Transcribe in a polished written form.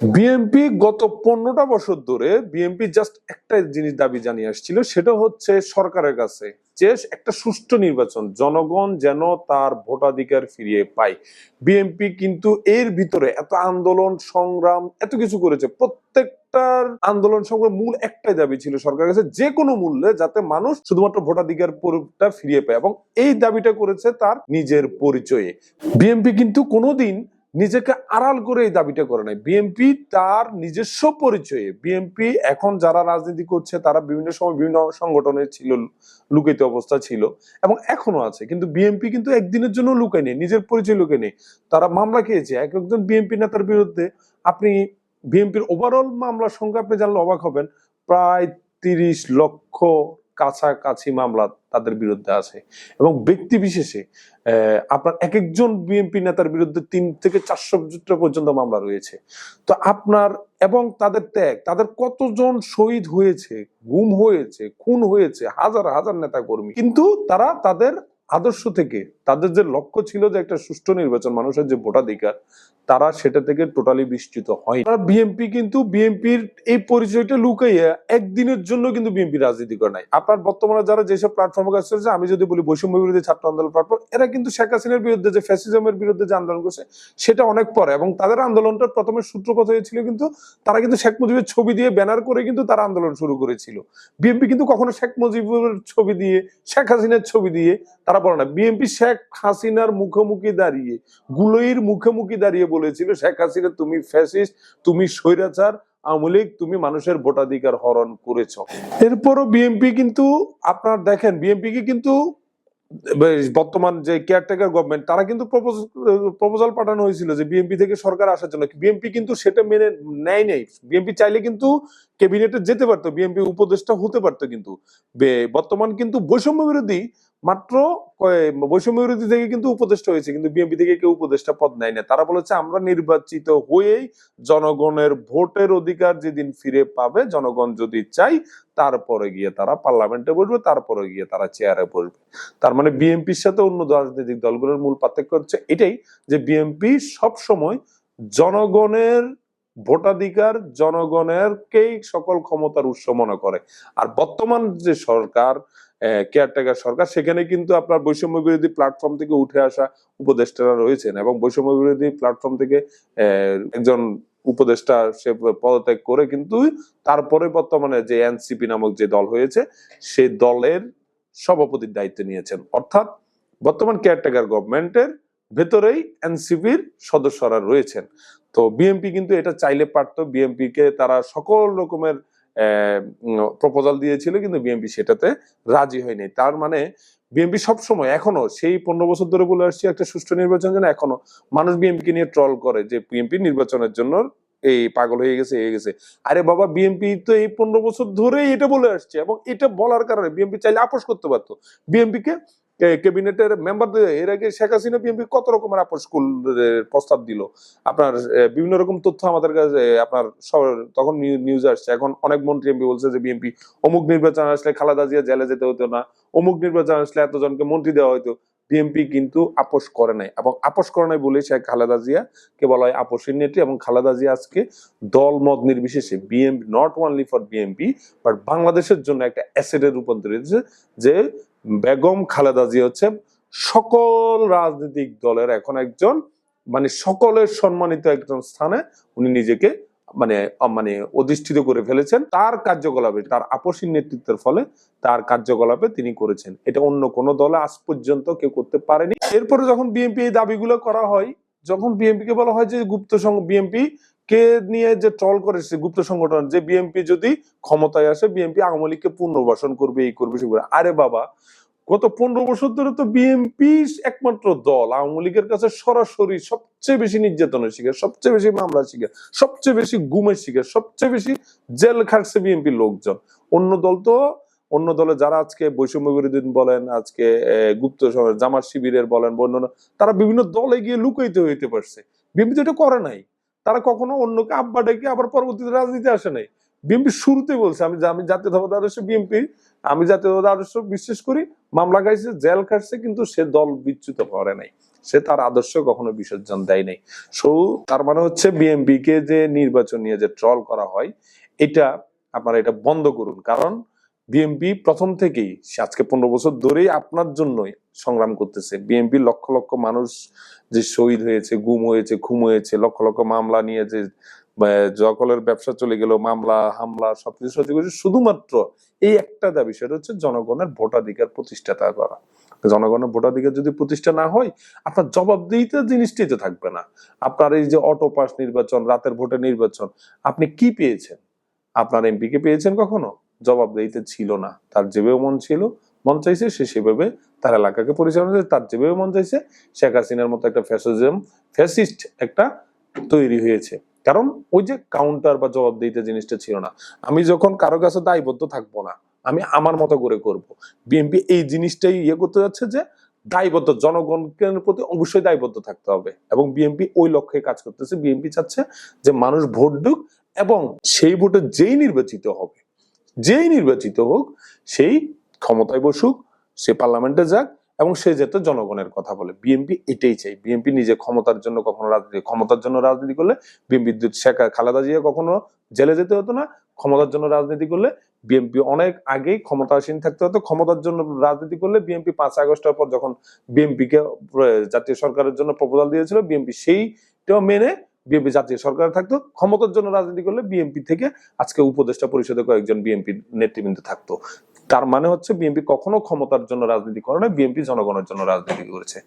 BNP গত 15টা বছর ধরে বিএনপি জাস্ট একটা জিনিস দাবি জানিয়ে আসছিল, সেটা হচ্ছে সরকারের কাছে যে একটা সুষ্ঠু নির্বাচন, জনগণ যেন তার ভোটাধিকার ফিরিয়ে পায়। বিএনপি কিন্তু এর ভিতরে এত আন্দোলন সংগ্রাম এত কিছু করেছে, প্রত্যেকটার আন্দোলন সংগ্রাম মূল একটাই দাবি ছিল সরকারের কাছে, যে কোনো মূল্যে যাতে মানুষ শুধুমাত্র ভোটাধিকারটা ফিরিয়ে পায়, এবং এই দাবিটা করেছে তার নিজের পরিচয়ে। বিএনপি কিন্তু কোনোদিন নিজেকে আড়াল করে এই দাবিটা করে নাই। বিএনপি তার নিজস্ব পরিচয়ে, বিএনপি এখন যারা রাজনীতি করছে তারা বিভিন্ন সময় বিভিন্ন সংগঠনে ছিল, লুকায়িত অবস্থা ছিল এবং এখনো আছে, কিন্তু বিএনপি কিন্তু একদিনের জন্য লুকায় নেই, নিজের পরিচয় লুকায় নেই। তারা মামলা খেয়েছে এক একজন বিএনপি নেতার বিরুদ্ধে। আপনি বিএনপির ওভারঅল মামলার সংখ্যা আপনি জানলে অবাক হবেন, প্রায় 30 লক্ষ কাছাকাছি মামলা তাদের বিরুদ্ধে আছে, এবং ব্যক্তি বিশেষে আপনার এক একজন বিএনপি নেতার বিরুদ্ধে 3 থেকে 400 পর্যন্ত মামলা রয়েছে। তো আপনার এবং তাদের ত্যাগ, তাদের কতজন শহীদ হয়েছে, গুম হয়েছে, খুন হয়েছে, হাজার হাজার নেতা কর্মী, কিন্তু তারা তাদের আদর্শ থেকে, তাদের যে লক্ষ্য ছিল যে একটা সুষ্ঠু নির্বাচন, মানুষের যে ভোটাধিকার, তারা সেটা থেকে টোটালি বিস্তৃত হয়। বিএনপি কিন্তু বিএনপির এই পরিচয়টা লুকাইয়া একদিনের জন্য কিন্তু বিএনপি রাজনীতি করে নাই। আপনার বর্তমানে যারা যেসব প্ল্যাটফর্মে কাজ করছে, আমি যদি বলি বৈষম্য বিরোধী ছাত্র আন্দোলন প্ল্যাটফর্ম, এরা কিন্তু শেখ হাসিনার বিরুদ্ধে যে ফ্যাসিজমের বিরুদ্ধে যে আন্দোলন করছে সেটা অনেক পরে, এবং তাদের আন্দোলনটা প্রথমে সূত্রপাত হয়েছিল কিন্তু তারা কিন্তু শেখ মুজিবের ছবি দিয়ে ব্যানার করে কিন্তু তারা আন্দোলন শুরু করেছিল। বিএনপি কিন্তু কখনো শেখ মুজিবের ছবি দিয়ে, শেখ হাসিনার ছবি দিয়ে তারা বলে না। বিএনপি শেখ হাসিনার মুখোমুখি দাঁড়িয়ে, গুলোইর মুখোমুখি দাঁড়িয়ে বলেছিল, শেখ হাসিনা তুমি ফ্যাসিস্ট, তুমি স্বৈরাচার, আওয়ামী লীগ তুমি মানুষের ভোটাধিকার হরণ করেছ। এরপরও বিএনপি কিন্তু আপনার দেখেন, বিএনপি কে কিন্তু বর্তমান যে কেয়ারটেকার গভর্নমেন্ট, তারা কিন্তু প্রপোজাল পাঠানো হয়েছিল যে বিএনপি থেকে সরকার আসার জন্য, বিএনপি কিন্তু সেটা মেনে নেয় নাই। বিএনপি চাইলে কিন্তু ক্যাবিনেটে যেতে পারতো, বিএনপি উপদেষ্টা হতে পারতো, কিন্তু বর্তমান কিন্তু বৈষম্য বিরোধী মাত্র বৈষম্য বিরোধী থেকে কিন্তু উপদেষ্টা হয়েছে, কিন্তু বিএনপি থেকে কেউ উপদেষ্টা পদ নেয় না। তারা বলেছে আমরা নির্বাচিত হয়েই জনগণের ভোটের অধিকার যেদিন ফিরে পাবে, জনগণ যদি চাই তারপরে গিয়ে তারা পার্লামেন্টে বসবে, তারপরে গিয়ে তারা চেয়ারে বসবে। তার মানে বিএনপির সাথে অন্য রাজনৈতিক দলগুলোর মূল পার্থক্য হচ্ছে এটাই, যে বিএনপি সব সময় জনগণের ভোটাধিকার, জনগণেরকেই সকল ক্ষমতার উৎস মনে করে। আর বর্তমান যে সরকার, কেয়ারটেকার সরকার, সেখানে কিন্তু আপনার বৈষম্য বিরোধী প্ল্যাটফর্ম থেকে উঠে আসা উপদেষ্টারা রয়েছেন, এবং বৈষম্য বিরোধী প্ল্যাটফর্ম থেকে একজন উপদেষ্টা সে পদত্যাগ করে কিন্তু তারপরে বর্তমানে যে এনসিপি নামক যে দল হয়েছে, সেই দলের সভাপতির দায়িত্ব নিয়েছেন। অর্থাৎ বর্তমান কেয়ারটেকার গভর্নমেন্টের ভেতরেই এনসিপির সদস্যরা রয়েছেন। তো বিএনপি কিন্তু এটা চাইলে পারতো, বিএনপি কে তারা সকল রকমের প্রপোজাল দিয়েছিল, কিন্তু বিএনপি সেটাতে রাজি হয়নি। তার মানে বিএনপি সবসময় এখনো সেই 15 বছর ধরে বলে আসছে একটা সুষ্ঠু নির্বাচন যেন, এখনো মানুষ বিএনপি নিয়ে ট্রল করে যে বিএনপি নির্বাচনের জন্য এই পাগল হয়ে গেছে। আরে বাবা, বিএনপি তো এই 15 বছর ধরে এটা বলে আসছে, এবং এটা বলার কারণে বিএনপি চাইলে আপোষ করতে পারতো। বিএনপি কে ক্যাবিনেটের মেম্বার, এর আগে শেখ হাসিনা বিএনপি কত রকমের আপোষ প্রস্তাব দিল, আপনার বিভিন্ন রকম তথ্য আমাদের কাছে আপনার তখন নিউজ আসছে। এখন অনেক মন্ত্রী এমপি বলছে যে বিএনপি অমুক নির্বাচন আসলে খালেদা জিয়া জেলে যেতে হতো না, অমুক নির্বাচন আসলে এতজনকে মন্ত্রী দেওয়া হতো। বিএনপি কিন্তু আপোষ করে নাই, এবং আপোষ করে নাই বলে শেখ খালেদা জিয়া কে বলা হয় আপোষের নেত্রী। এবং খালেদা জিয়া আজকে দল মত নির্বিশেষে BNP, not only for BNP but বাংলাদেশের জন্য একটা অ্যাসেটে রূপান্তরিত হয়েছে, যে বেগম খালেদা জিয়া হচ্ছে সকল রাজনৈতিক দলের এখন একজন, মানে সকলের সম্মানিত একজন স্থানে উনি নিজেকে মানে মানে অধিষ্ঠিত করে ফেলেছেন। তার কার্যকলাপে, তার আপসীর নেতৃত্বের ফলে তার কার্যকলাপে তিনি করেছেন, এটা অন্য কোনো দলে আজ পর্যন্ত কেউ করতে পারেনি। এরপরে যখন বিএনপি এই দাবিগুলো করা হয়, যখন বিএনপি কে বলা হয় যে গুপ্ত বিএনপি কে নিয়ে যে ট্রল করেছে গুপ্ত সংগঠন, যে বিএনপি যদি ক্ষমতায় আসে বিএনপি আওয়ামী লীগকে পুনর্বাসন করবে, এই করবে, সে করবে। আরে বাবা, গত 15 বছর ধরে তো বিএনপি একমাত্র দল আওয়ামী লীগের কাছে সরাসরি সবচেয়ে বেশি নির্যাতনের শিকার, সবচেয়ে বেশি মামলার শিকার, সবচেয়ে বেশি গুমের শিকার, সবচেয়ে বেশি জেল খাটছে বিএনপির লোকজন। অন্য দল তো, অন্য দলে যারা আজকে বৈষম্য বিরোধী বলেন, আজকে গুপ্ত জামাত শিবিরের বলেন, বর্ণনা, তারা বিভিন্ন দলে গিয়ে লুকাইতে হইতে পারছে। বিএনপি তো এটা করে নাই, তারা কখনো অন্যকে আব্বা ডেকে আবার পরবর্তীতে রাজনীতি আসে নাই। বিএনপি শুরুতে বলছে আমি জাতীয়তাবাদী আদর্শ বিএনপি, আমি জাতীয়তাবাদী আদর্শ বিশ্বাস করি, মামলা খাইছে, জেল খাটছে, কিন্তু সে দল বিচ্যুত করে নাই। সে তার আদর্শ কখনো বিসর্জন দেয় নাই। সো তার মানে হচ্ছে বিএনপি কে যে নির্বাচন নিয়ে যে ট্রল করা হয়, এটা আপনারা এটা বন্ধ করুন। কারণ বিএনপি প্রথম থেকেই আজকে 15 বছর ধরেই আপনার জন্যই সংগ্রাম করতেছে। বিএনপি লক্ষ লক্ষ মানুষ যে শহীদ হয়েছে, গুম হয়েছে, খুন হয়েছে, লক্ষ লক্ষ মামলা নিয়ে যে জকলের ব্যবসা চলে গেল, মামলা হামলা সবকিছু সহ্য করেছে শুধুমাত্র এই একটা দাবি, সেটা হচ্ছে জনগণের ভোটাধিকার প্রতিষ্ঠা করা। জনগণের ভোটাধিকার যদি প্রতিষ্ঠা না হয়, আপনার জবাবদিহিতা জিনিসটাই তো থাকবে না। আপনার এই যে অটো পাস নির্বাচন, রাতের ভোটে নির্বাচন, আপনি কি পেয়েছেন? আপনার এমপি কে পেয়েছেন কখনো? জবাবদিহিতা ছিল না। তার যেভাবে মন চাইছে সে সেভাবে তার এলাকাকে পরিচালনা করে, তার যেভাবে মন চাইছে শেখ হাসিনার মতো একটা ফ্যাসিস্ট একটা তৈরি হয়েছে। কারণ ওই যে কাউন্টার বা জবাবদিহিতা জিনিসটা ছিল না। আমি যখন কারো কাছে দায়বদ্ধ থাকবো না, আমি আমার মতো করে করব। বিএনপি এই জিনিসটাই করতে যাচ্ছে যে দায়বদ্ধ, জনগণের প্রতি অবশ্যই দায়বদ্ধ থাকতে হবে, এবং বিএনপি ওই লক্ষ্যে কাজ করতেছে। বিএনপি চাচ্ছে যে মানুষ ভোট দিক, এবং সেই ভোটে যেই নির্বাচিত হোক সেই ক্ষমতায় বসুক, সে পার্লামেন্টে যাক, এবং সে যাতে জনগণের কথা বলে। বিএনপি এটাই চাই। বিএনপি নিজে ক্ষমতার জন্য কখনো ক্ষমতার জন্য রাজনীতি করলে বিএনপি শেখ খালেদা জিয়া কখনো জেলে যেতে হতো না। ক্ষমতার জন্য রাজনীতি করলে বিএনপি অনেক আগেই ক্ষমতাসীন থাকতে হতো। ক্ষমতার জন্য রাজনীতি করলে বিএনপি 5 আগস্টের পর যখন বিএনপি কে জাতীয় সরকারের জন্য প্রপোজাল দিয়েছিল, বিএনপি সেইটা মেনে বিএনপি জাতীয় সরকারে থাকতো। ক্ষমতার জন্য রাজনীতি করলে বিএনপি থেকে আজকে উপদেষ্টা পরিষদে কয়েকজন বিএনপি নেতৃবৃন্দ থাকতো। তার মানে হচ্ছে বিএনপি কখনো ক্ষমতার জন্য রাজনীতি করে না, বিএনপি জনগণের জন্য রাজনীতি করেছে।